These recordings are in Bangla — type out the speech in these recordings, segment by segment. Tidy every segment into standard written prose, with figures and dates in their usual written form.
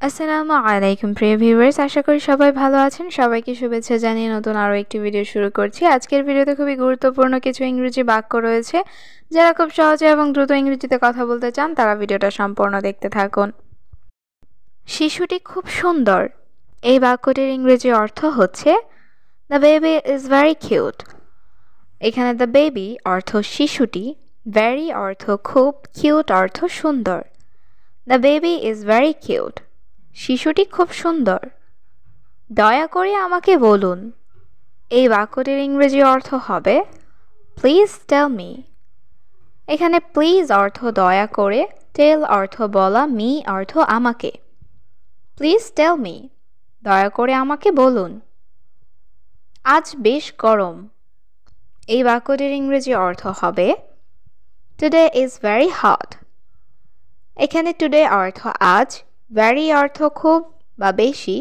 আসসালামু আলাইকুম প্রিয় ভিউয়ার্স, আশা করি সবাই ভালো আছেন। সবাইকে শুভেচ্ছা জানিয়ে নতুন আরও একটি ভিডিও শুরু করছি। আজকের ভিডিওতে খুবই গুরুত্বপূর্ণ কিছু ইংরেজি বাক্য রয়েছে। যারা খুব সহজে এবং দ্রুত ইংরেজিতে কথা বলতে চান তারা ভিডিওটা সম্পূর্ণ দেখতে থাকুন। শিশুটি খুব সুন্দর। এই বাক্যটির ইংরেজি অর্থ হচ্ছে the baby is very cute. এখানে দ্য বেবি অর্থ শিশুটি, ভেরি অর্থ খুব, কিউট অর্থ সুন্দর। The baby is very cute. শিশুটি খুব সুন্দর। দয়া করে আমাকে বলুন। এই বাক্যটির ইংরেজি অর্থ হবে প্লিজ টেল মি। এখানে প্লিজ অর্থ দয়া করে, টেল অর্থ বলা, মি অর্থ আমাকে। প্লিজ টেল মি, দয়া করে আমাকে বলুন। আজ বেশ গরম। এই বাক্যটির ইংরেজি অর্থ হবে টুডে ইজ ভেরি হট। এখানে টুডে অর্থ আজ, ভেরি অর্থ খুব বা বেশি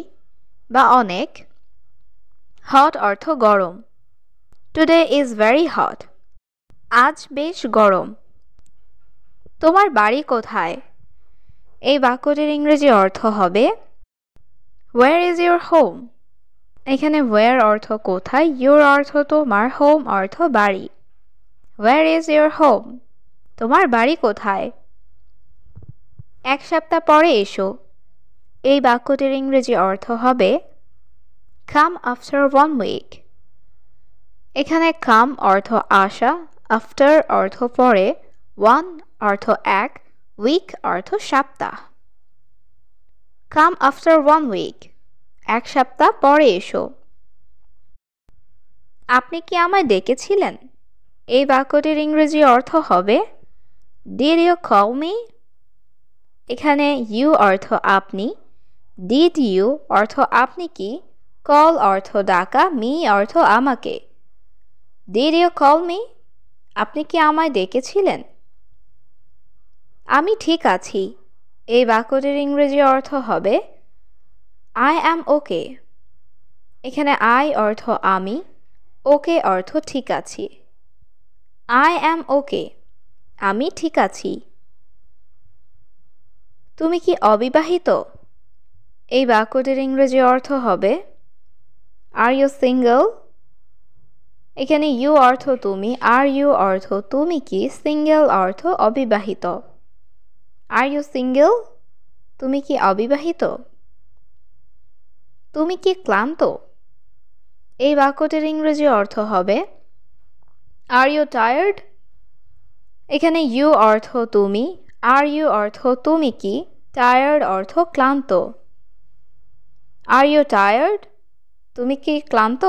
বা অনেক, হট অর্থ গরম। Today is very hot. আজ বেশ গরম। তোমার বাড়ি কোথায়? এই বাক্যটির ইংরেজি অর্থ হবে ওয়্যার ইজ ইউর হোম। এখানে ওয়্যার অর্থ কোথায়, ইউর অর্থ তোমার, হোম অর্থ বাড়ি। Where is your home? তোমার বাড়ি কোথায়? এক সপ্তাহ পরে এসো। এই বাক্যটির ইংরেজি অর্থ হবে কাম আফটার 1 উইক। এখানে কাম অর্থ আসা, আফটার অর্থ পরে, 1 অর্থ এক, উইক অর্থ সপ্তাহ। কাম আফটার 1 উইক, এক সপ্তাহ পরে এসো। আপনি কি আমায় ডেকেছিলেন? এই বাক্যটির ইংরেজি অর্থ হবে ডিড ইউ কল মি? এখানে ইউ অর্থ আপনি, ডিড ইউ অর্থ আপনি কি, কল অর্থ ডাকা, মি অর্থ আমাকে। Did you call me? আপনি কি আমায় ডেকেছিলেন? আমি ঠিক আছি। এই বাক্যটির ইংরেজি অর্থ হবে আই অ্যাম ওকে। এখানে আই অর্থ আমি, ওকে অর্থ ঠিক আছি। আই অ্যাম ওকে, আমি ঠিক আছি। তুমি কি অবিবাহিত? এই বাক্যটির ইংরেজি অর্থ হবে আর ইউ সিঙ্গল? এখানে ইউ অর্থ তুমি, আর ইউ অর্থ তুমি কি, সিঙ্গেল অর্থ অবিবাহিত। Are you single? তুমি কি অবিবাহিত? তুমি কি ক্লান্ত? এই বাক্যটির ইংরেজি অর্থ হবে আর ইউ টায়ার্ড? এখানে ইউ অর্থ তুমি, আর ইউ অর্থ তুমি কি, টায়ার্ড অর্থ ক্লান্ত। Are you tired? তুমি কি ক্লান্ত?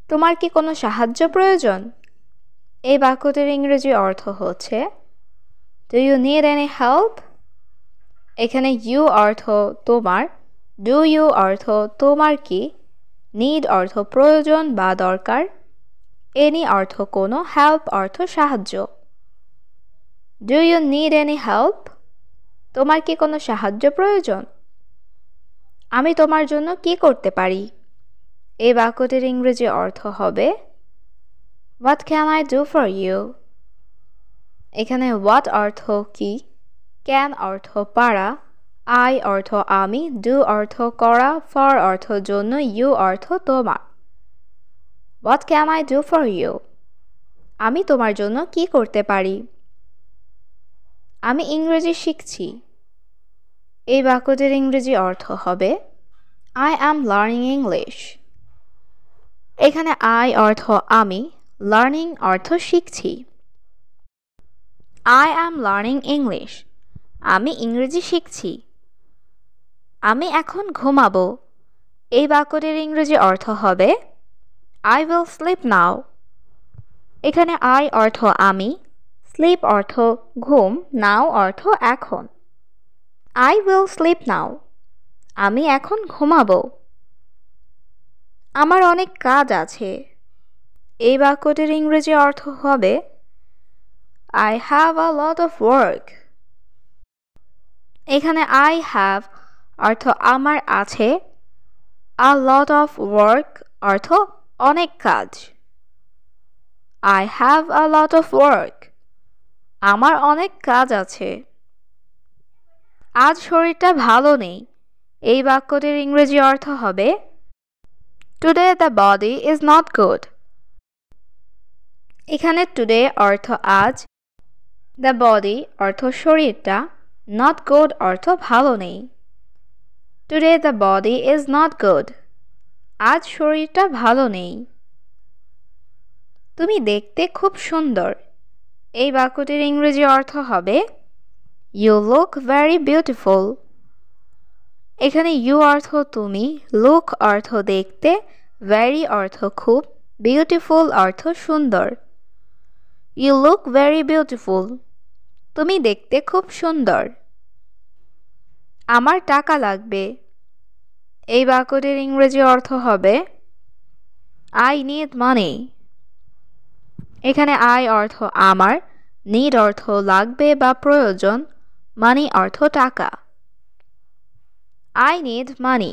তোমার কি কোনো সাহায্য প্রয়োজন? এই বাক্যটির ইংরেজি অর্থ হচ্ছে do you need any help? এখানে ইউ অর্থ তোমার, ডু ইউ অর্থ তোমার কি, নিড অর্থ প্রয়োজন বা দরকার, এনি অর্থ কোনো, হেল্প অর্থ সাহায্য। Do you need any help? তোমার কি কোনো সাহায্য প্রয়োজন? আমি তোমার জন্য কি করতে পারি? এই বাক্যটির ইংরেজি অর্থ হবে what can I do for you? এখানে হোয়াট অর্থ কি, ক্যান অর্থ পারা, আই অর্থ আমি, ডু অর্থ করা, ফর অর্থ জন্য, ইউ অর্থ তোমার। What can I do for you? আমি তোমার জন্য কি করতে পারি? আমি ইংরেজি শিখছি। এই বাক্যটির ইংরেজি অর্থ হবে আই অ্যাম লার্নিং ইংলিশ। এখানে আই অর্থ আমি, লার্নিং অর্থ শিখছি। আই অ্যাম লার্নিং ইংলিশ, আমি ইংরেজি শিখছি। আমি এখন ঘুমাবো। এই বাক্যটির ইংরেজি অর্থ হবে আই উইল স্লিপ নাও। এখানে আই অর্থ আমি, স্লিপ অর্থ ঘুম, নাও অর্থ এখন। আই উইল স্লিপ নাও, আমি এখন ঘুমাবো। আমার অনেক কাজ আছে। এই বাক্যটির ইংরেজি অর্থ হবে I have a lot of work. এখানে আই হ্যাভ অর্থ আমার আছে, আ লট অফ ওয়ার্ক অর্থ অনেক কাজ। I have a lot of work, আমার অনেক কাজ আছে। আজ শরীরটা ভালো নেই। এই বাক্যটির ইংরেজি অর্থ হবে Today the body is not good. এখানে টুডে অর্থ আজ, দ্য বডি অর্থ শরীরটা, নট গুড অর্থ ভালো নেই। Today the body is not good. আজ শরীরটা ভালো নেই। তুমি দেখতে খুব সুন্দর। এই বাক্যটির ইংরেজি অর্থ হবে ইউ লুক ভেরি বিউটিফুল। এখানে ইউ অর্থ তুমি, লুক অর্থ দেখতে, ভেরি অর্থ খুব, বিউটিফুল অর্থ সুন্দর। You look very beautiful. তুমি দেখতে খুব সুন্দর। আমার টাকা লাগবে। এই বাক্যটির ইংরেজি অর্থ হবে আই নিড মানি। এখানে আই অর্থ আমার, নিড অর্থ লাগবে বা প্রয়োজন, মানি অর্থ টাকা। I need money.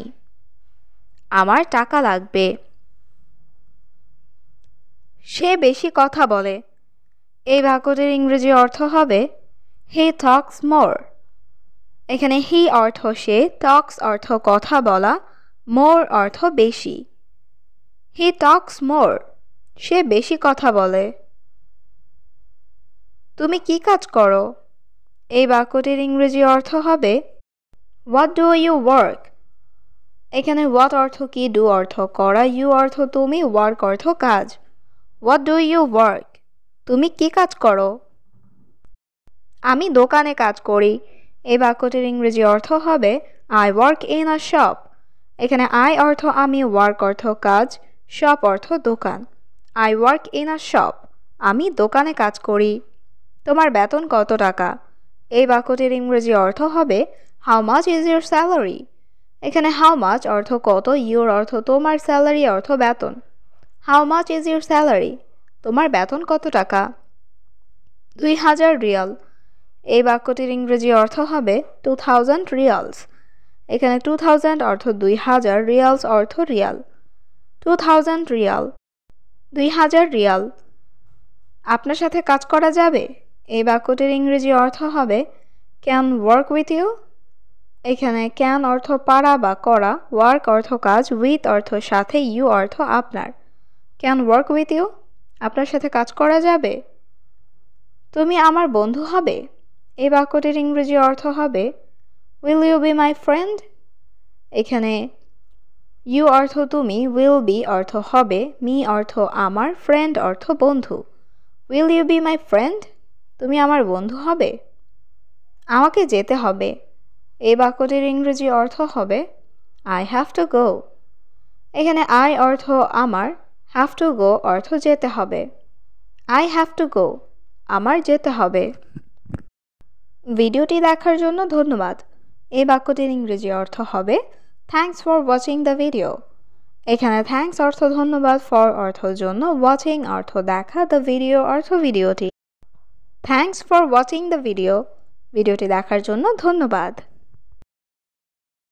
আমার টাকা লাগবে। সে বেশি কথা বলে। এই বাক্যটির ইংরেজি অর্থ হবে হি টক্স মোর। এখানে হি অর্থ সে, টক্স অর্থ কথা বলা, মোর অর্থ বেশি। হি টক্স মোর। সে বেশি কথা বলে। তুমি কি কাজ করো? এই বাক্যটির ইংরেজি অর্থ হবে হোয়াট ডু ইউ ওয়ার্ক। এখানে হোয়াট অর্থ কি, ডু অর্থ করা, ইউ অর্থ তুমি, ওয়ার্ক অর্থ কাজ। What do you work. তুমি কি কাজ করো? আমি দোকানে কাজ করি। এই বাক্যটির ইংরেজি অর্থ হবে I work in a shop. এখানে আই অর্থ আমি, ওয়ার্ক অর্থ কাজ, শপ অর্থ দোকান। I work in a shop. আমি দোকানে কাজ করি। তোমার বেতন কত টাকা? এই বাক্যটির ইংরেজি অর্থ হবে how much is your salary. এখানে হাউ মাচ অর্থ কত, ইউর অর্থ তোমার, স্যালারি অর্থ বেতন। How much is your salary. তোমার বেতন কত টাকা? 2000 রিয়াল। এই বাক্যটির ইংরেজি অর্থ হবে 2000 রিয়ালস। এখানে 2000 অর্থ 2000, রিয়ালস অর্থ রিয়াল। 2000 রিয়াল। 2000 রিয়াল। আপনার সাথে কাজ করা যাবে? এই বাক্যটির ইংরেজি অর্থ হবে ক্যান ওয়ার্ক উইথ ইউ। এখানে ক্যান অর্থ পারা বা করা, ওয়ার্ক অর্থ কাজ, উইথ অর্থ সাথে, ইউ অর্থ আপনার। Can work with you. আপনার সাথে কাজ করা যাবে? তুমি আমার বন্ধু হবে? এই বাক্যটির ইংরেজি অর্থ হবে will you be my friend. এখানে ইউ অর্থ তুমি, উইল বি অর্থ হবে, মি অর্থ আমার, ফ্রেন্ড অর্থ বন্ধু। Will you be my friend. তুমি আমার বন্ধু হবে? আমাকে যেতে হবে। এই বাক্যটির ইংরেজি অর্থ হবে আই হ্যাভ টু গো। এখানে আই অর্থ আমার, হ্যাভ টু গো অর্থ যেতে হবে। I have to go. আমার যেতে হবে। ভিডিওটি দেখার জন্য ধন্যবাদ। এই বাক্যটির ইংরেজি অর্থ হবে thanks for watching the video. এখানে থ্যাঙ্কস অর্থ ধন্যবাদ, ফর অর্থ জন্য, ওয়াচিং অর্থ দেখা, দ্য ভিডিও অর্থ ভিডিওটি। Thanks for watching the video. ভিডিওটি দেখার জন্য ধন্যবাদ।